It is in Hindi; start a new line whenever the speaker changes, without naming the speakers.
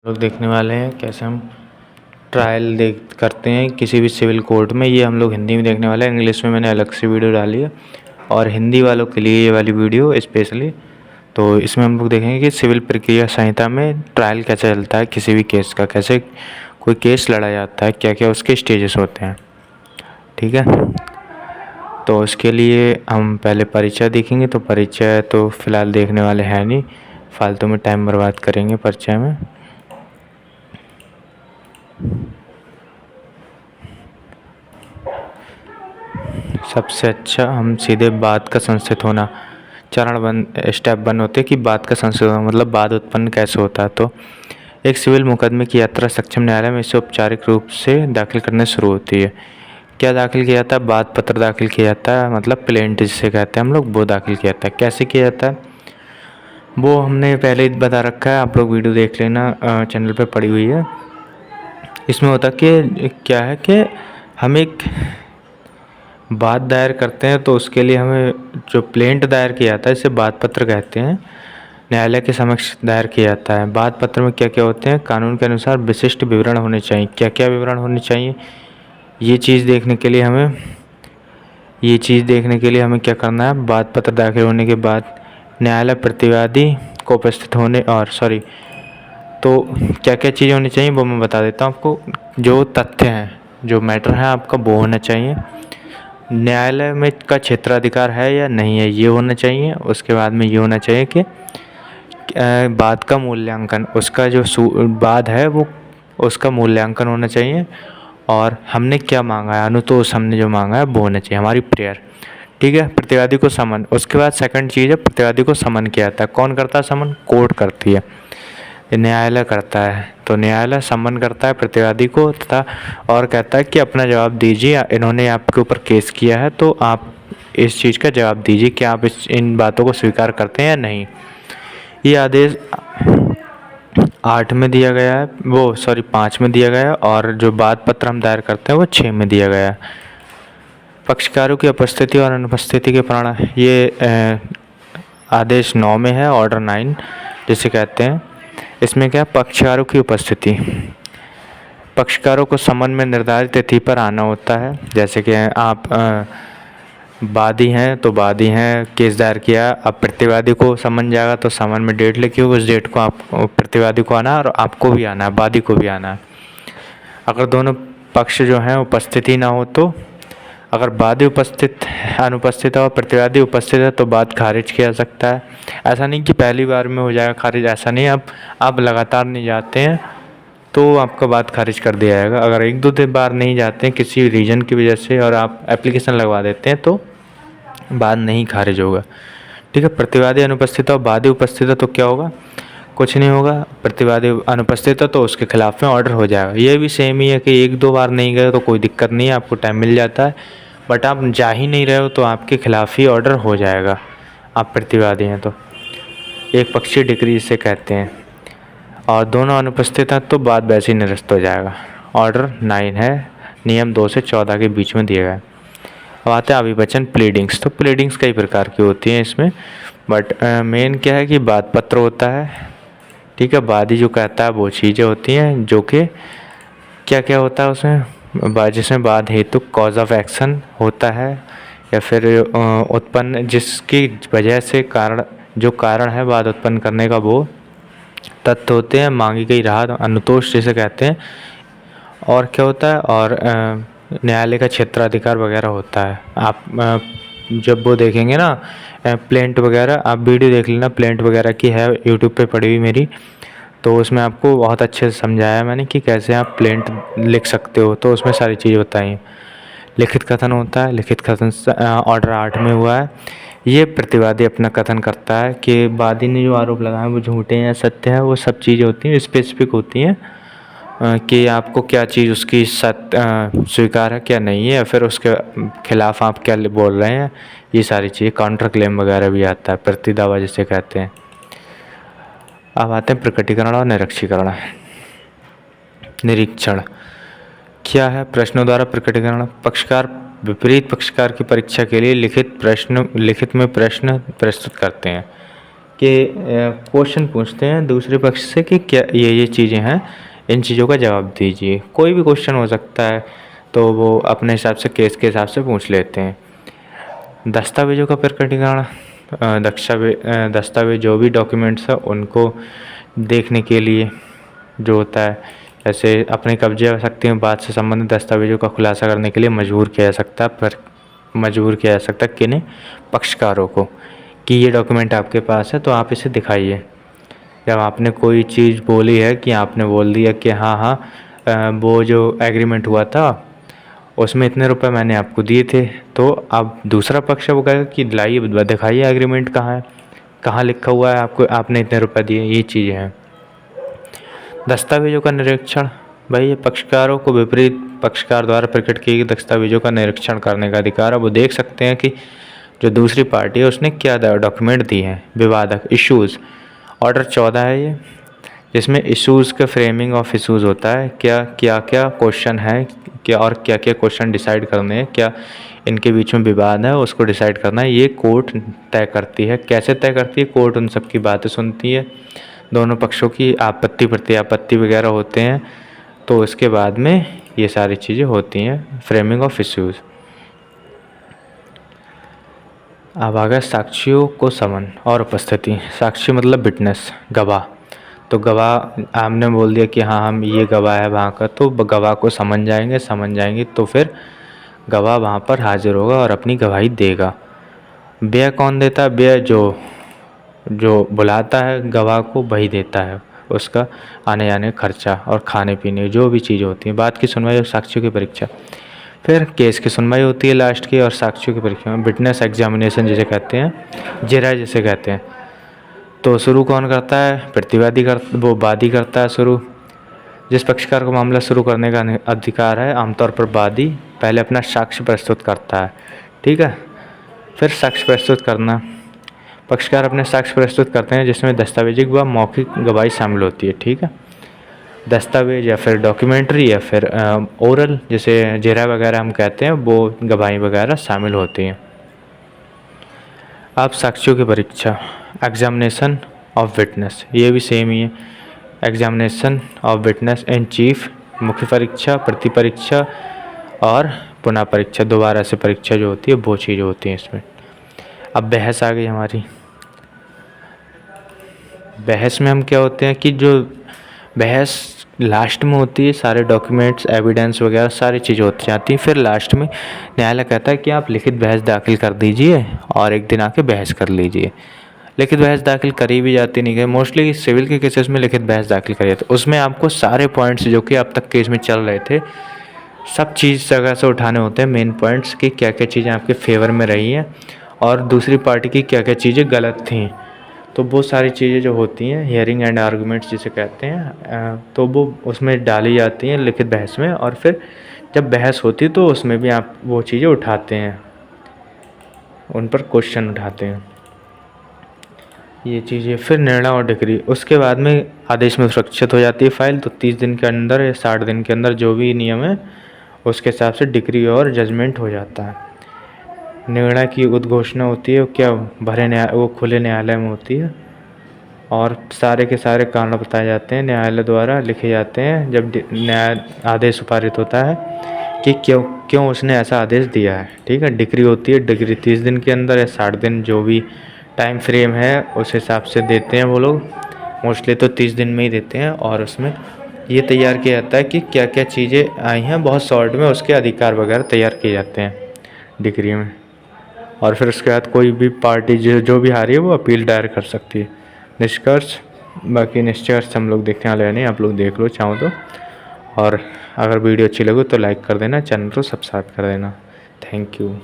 लोग देखने वाले हैं कैसे हम ट्रायल देख करते हैं किसी भी सिविल कोर्ट में। ये हम लोग हिंदी में देखने वाले हैं, इंग्लिश में मैंने अलग से वीडियो डाली है और हिंदी वालों के लिए ये वाली वीडियो स्पेशली। तो इसमें हम लोग देखेंगे कि सिविल प्रक्रिया संहिता में ट्रायल कैसे चलता है, किसी भी केस का कैसे कोई केस लड़ा जाता है, क्या क्या उसके स्टेजेस होते हैं। ठीक है, तो इसके लिए हम पहले परिचय देखेंगे। तो परिचय तो फ़िलहाल देखने वाले हैं नहीं, फालतू में टाइम बर्बाद करेंगे परिचय में। सबसे अच्छा हम सीधे बाद का संस्थित होना स्टेप 1 होते हैं कि बाद का संस्थित होना मतलब बाद उत्पन्न कैसे होता है। तो एक सिविल मुकदमे की यात्रा सक्षम न्यायालय में इसे औपचारिक रूप से दाखिल करने शुरू होती है। क्या दाखिल किया जाता है? बाद पत्र दाखिल किया जाता है, मतलब प्लेंट जिसे कहते हैं हम लोग, वो दाखिल किया जाता है। कैसे किया जाता है वो हमने पहले ही बता रखा है, आप लोग वीडियो देख लेना, चैनल पे पड़ी हुई है। इसमें होता कि क्या है कि हम एक बात दायर करते हैं तो उसके लिए हमें जो प्लेंट दायर किया जाता है इसे बाद पत्र कहते हैं, न्यायालय के समक्ष दायर किया जाता है। बाद पत्र में क्या क्या होते हैं? कानून के अनुसार विशिष्ट विवरण होने चाहिए। क्या क्या विवरण होने चाहिए? ये चीज़ देखने के लिए हमें क्या करना है? बाद पत्र दाखिल होने के बाद न्यायालय प्रतिवादी को उपस्थित होने तो क्या क्या चीज़ें होनी चाहिए वो मैं बता देता हूँ आपको। जो तथ्य हैं, जो मैटर है आपका, वो होना चाहिए। न्यायालय में का क्षेत्राधिकार है या नहीं है, ये होना चाहिए। उसके बाद में ये होना चाहिए कि बाद का मूल्यांकन, उसका जो बाद है वो उसका मूल्यांकन होना चाहिए। और हमने क्या मांगा है, अनुतोष हमने जो मांगा है वो होना चाहिए, हमारी प्रेयर। ठीक है, प्रतिवादी को समन। उसके बाद सेकंड चीज़ है, प्रतिवादी को समन किया जाता है। कौन करता है समन? कोर्ट करती है, न्यायालय करता है। तो न्यायालय समन करता है प्रतिवादी को तथा और कहता है कि अपना जवाब दीजिए, इन्होंने आपके ऊपर केस किया है तो आप इस चीज़ का जवाब दीजिए कि आप इन बातों को स्वीकार करते हैं या नहीं। ये आदेश 8 में दिया गया है, 5 में दिया गया है, और जो बाद पत्र हम दायर करते हैं वो 6 में दिया गया है। पक्षकारों की उपस्थिति और अनुपस्थिति के प्राण, ये आदेश 9 में है, ऑर्डर 9 जिसे कहते हैं। इसमें क्या? पक्षकारों की उपस्थिति, पक्षकारों को समन में निर्धारित तिथि पर आना होता है। जैसे कि आप वादी हैं तो वादी हैं, केस दायर किया, अब प्रतिवादी को समन जाएगा तो समन में डेट लिखी होगी, उस डेट को आप प्रतिवादी को आना है और आपको भी आना है, वादी को भी आना है। अगर दोनों पक्ष जो हैं उपस्थिति ना हो तो, अगर वादी अनुपस्थित है और प्रतिवादी उपस्थित है तो बात खारिज किया जा सकता है। ऐसा नहीं कि पहली बार में हो जाएगा खारिज, ऐसा नहीं। आप लगातार नहीं जाते हैं तो आपका बात खारिज कर दिया जाएगा। अगर 1-2 बार नहीं जाते हैं किसी रीज़न की वजह से और आप एप्लीकेशन लगवा देते हैं तो बात नहीं खारिज होगा। ठीक है, प्रतिवादी अनुपस्थित और वादी उपस्थित है तो क्या होगा? कुछ नहीं होगा। प्रतिवादी अनुपस्थित है तो उसके खिलाफ में ऑर्डर हो जाएगा। ये भी सेम ही है कि 1-2 बार नहीं गए तो कोई दिक्कत नहीं है, आपको टाइम मिल जाता है। बट आप जा ही नहीं रहे हो तो आपके खिलाफ ही ऑर्डर हो जाएगा, आप प्रतिवादी हैं तो। एक पक्षीय डिक्री इसे कहते हैं। और दोनों अनुपस्थित हैं तो बात वैसे ही निरस्त हो जाएगा। ऑर्डर 9 है, नियम 2 से 14 के बीच में दिया गया है। अब आते हैं अभिवचन प्लीडिंग्स। तो प्लीडिंग्स कई प्रकार की होती हैं इसमें, बट मेन क्या है कि बाद पत्र होता है। ठीक है, वादी जो कहता है वो चीज़ें होती हैं जो कि क्या क्या होता है उसमें, जिसमें बाद हेतु कॉज ऑफ एक्शन होता है, या फिर उत्पन्न जिसकी वजह से कारण है बाद उत्पन्न करने का वो तथ्य होते हैं, मांगी गई राहत, अनुतोष जिसे कहते हैं। और क्या होता है? और न्यायालय का क्षेत्राधिकार वगैरह होता है। आप जब वो देखेंगे ना प्लेंट वगैरह, आप वीडियो देख लेना, प्लेंट वगैरह की है यूट्यूब पे पड़ी हुई मेरी, तो उसमें आपको बहुत अच्छे से समझाया मैंने कि कैसे आप प्लेंट लिख सकते हो। तो उसमें सारी चीज़ें बताई हैं। लिखित कथन होता है, लिखित कथन ऑर्डर 8 में हुआ है। ये प्रतिवादी अपना कथन करता है कि वादी ने जो आरोप लगाए वो झूठे हैं या सत्य है, वो सब चीज़ें होती हैं, स्पेसिफिक होती हैं कि आपको क्या चीज़ उसकी स्वीकार है क्या नहीं है, या फिर उसके खिलाफ आप क्या बोल रहे हैं। ये सारी चीज़ें, काउंटर क्लेम वगैरह भी आता है, प्रतिदावा जिसे कहते हैं। अब आते हैं प्रकटीकरण और निरीक्षीकरण। निरीक्षण क्या है? प्रश्नों द्वारा प्रकटीकरण। पक्षकार विपरीत पक्षकार की परीक्षा के लिए लिखित में प्रश्न प्रस्तुत करते हैं। कि क्वेश्चन पूछते हैं दूसरे पक्ष से कि क्या ये चीज़ें हैं, इन चीज़ों का जवाब दीजिए। कोई भी क्वेश्चन हो सकता है, तो वो अपने हिसाब से केस के हिसाब से पूछ लेते हैं। दस्तावेज़ों का प्रकटीकरण, दस्तावेज जो भी डॉक्यूमेंट्स हैं उनको देखने के लिए जो होता है, जैसे अपने कब्जे हो सकती हैं बात से संबंधित दस्तावेजों का खुलासा करने के लिए मजबूर किया जा सकता है किन्हें, पक्षकारों को, कि ये डॉक्यूमेंट आपके पास है तो आप इसे दिखाइए। जब आपने कोई चीज़ बोली है कि आपने बोल दिया कि हाँ वो जो एग्रीमेंट हुआ था उसमें इतने रुपए मैंने आपको दिए थे, तो अब दूसरा पक्ष है वो कहेगा कि लाइए दिखाइए एग्रीमेंट कहाँ है, कहाँ लिखा हुआ है आपने इतने रुपए दिए, ये चीज़ें हैं। दस्तावेजों का निरीक्षण, भाई ये पक्षकारों को विपरीत पक्षकार द्वारा प्रकट किए गए दस्तावेजों का निरीक्षण करने का अधिकार है। वो देख सकते हैं कि जो दूसरी पार्टी है उसने क्या डॉक्यूमेंट दिए हैं। विवादक इश्यूज़, ऑर्डर 14 है ये, जिसमें इश्यूज़ का फ्रेमिंग ऑफ इश्यूज़ होता है, क्या क्वेश्चन है, क्या क्वेश्चन डिसाइड करने हैं, क्या इनके बीच में विवाद है उसको डिसाइड करना है, ये कोर्ट तय करती है। कैसे तय करती है? कोर्ट उन सब की बातें सुनती है, दोनों पक्षों की आपत्ति प्रत्यापत्ति वगैरह होते हैं, तो इसके बाद में ये सारी चीज़ें होती हैं, फ्रेमिंग ऑफ इश्यूज़। अब आ गया साक्षियों को समन और उपस्थिति। साक्षी मतलब विटनेस, गवाह। तो गवाह हमने बोल दिया कि हाँ हम ये गवाह है वहाँ का, तो गवाह को समन जाएंगे तो फिर गवाह वहाँ पर हाजिर होगा और अपनी गवाही देगा। व्यय कौन देता है? व्यय जो बुलाता है गवाह को वही देता है, उसका आने जाने का खर्चा और खाने पीने जो भी चीज़ होती है। बात की सुनवाई और साक्षियों की परीक्षा, फिर केस की सुनवाई होती है लास्ट की, और साक्षियों की परीक्षा में विटनेस एग्जामिनेशन जिसे कहते हैं, जिरा जिसे कहते हैं। तो शुरू कौन करता है? प्रतिवादी वो वादी करता है शुरू। जिस पक्षकार को मामला शुरू करने का अधिकार है, आमतौर पर वादी पहले अपना साक्ष्य प्रस्तुत करता है, ठीक है। फिर साक्ष्य प्रस्तुत करना, पक्षकार अपने साक्ष्य प्रस्तुत करते हैं जिसमें दस्तावेजिक व मौखिक गवाही शामिल होती है, ठीक है। दस्तावेज या फिर डॉक्यूमेंट्री या फिर ओरल जिसे जिरा वगैरह हम कहते हैं, वो गवाही वगैरह शामिल होती हैं। अब साक्षियों की परीक्षा, एग्जामिनेशन ऑफ विटनेस, ये भी सेम ही है। Examination of witness in chief, मुख्य परीक्षा, प्रति परीक्षा और पुनः परीक्षा, दोबारा से परीक्षा जो होती है वो चीज़ होती है इसमें। अब बहस आ गई हमारी। बहस में हम क्या होते हैं कि जो बहस लास्ट में होती है, सारे डॉक्यूमेंट्स एविडेंस वगैरह सारी चीज़ें होती जाती हैं। फिर लास्ट में न्यायालय कहता है कि आप लिखित बहस दाखिल कर दीजिए और एक दिन आके बहस कर लीजिए। लिखित बहस दाखिल करी भी जाती नहीं है, मोस्टली सिविल के केसेस में लिखित बहस दाखिल करी जाती है। उसमें आपको सारे पॉइंट्स जो कि अब तक केस में चल रहे थे सब चीज़ जगह से उठाने होते हैं, मेन पॉइंट्स की क्या क्या चीज़ें आपके फेवर में रही हैं और दूसरी पार्टी की क्या क्या चीज़ें गलत थी। तो वो सारी चीज़ें जो होती हैं, हियरिंग एंड आर्गूमेंट्स जिसे कहते हैं, तो वो उसमें डाली जाती हैं लिखित बहस में। और फिर जब बहस होती है तो उसमें भी आप वो चीज़ें उठाते हैं, उन पर क्वेश्चन उठाते हैं, ये चीज़ें। फिर निर्णय और डिग्री, उसके बाद में आदेश में सुरक्षित हो जाती है फाइल। तो 30 दिन के अंदर या 60 दिन के अंदर जो भी नियम है उसके हिसाब से डिग्री और जजमेंट हो जाता है। निर्णय की उद्घोषणा होती है, वो खुले न्यायालय में होती है और सारे के सारे कारण बताए जाते हैं, न्यायालय द्वारा लिखे जाते हैं जब न्याय आदेश पारित होता है कि क्यों उसने ऐसा आदेश दिया है, ठीक है। डिग्री होती है, डिग्री 30 दिन के अंदर या 60 दिन जो भी टाइम फ्रेम है उस हिसाब से देते हैं वो लोग, मोस्टली तो 30 दिन में ही देते हैं। और उसमें ये तैयार किया जाता है कि क्या क्या चीज़ें आई हैं, बहुत शॉर्ट में उसके अधिकार वगैरह तैयार किए जाते हैं डिग्री में। और फिर उसके बाद कोई भी पार्टी जो भी हारी है वो अपील दायर कर सकती है। निष्कर्ष, बाकी निष्कर्ष हम लोग देखने वाले हैं नहीं, आप लोग देख लो चाहो तो। और अगर वीडियो अच्छी लगे तो लाइक कर देना, चैनल को सब्सक्राइब कर देना। Thank you.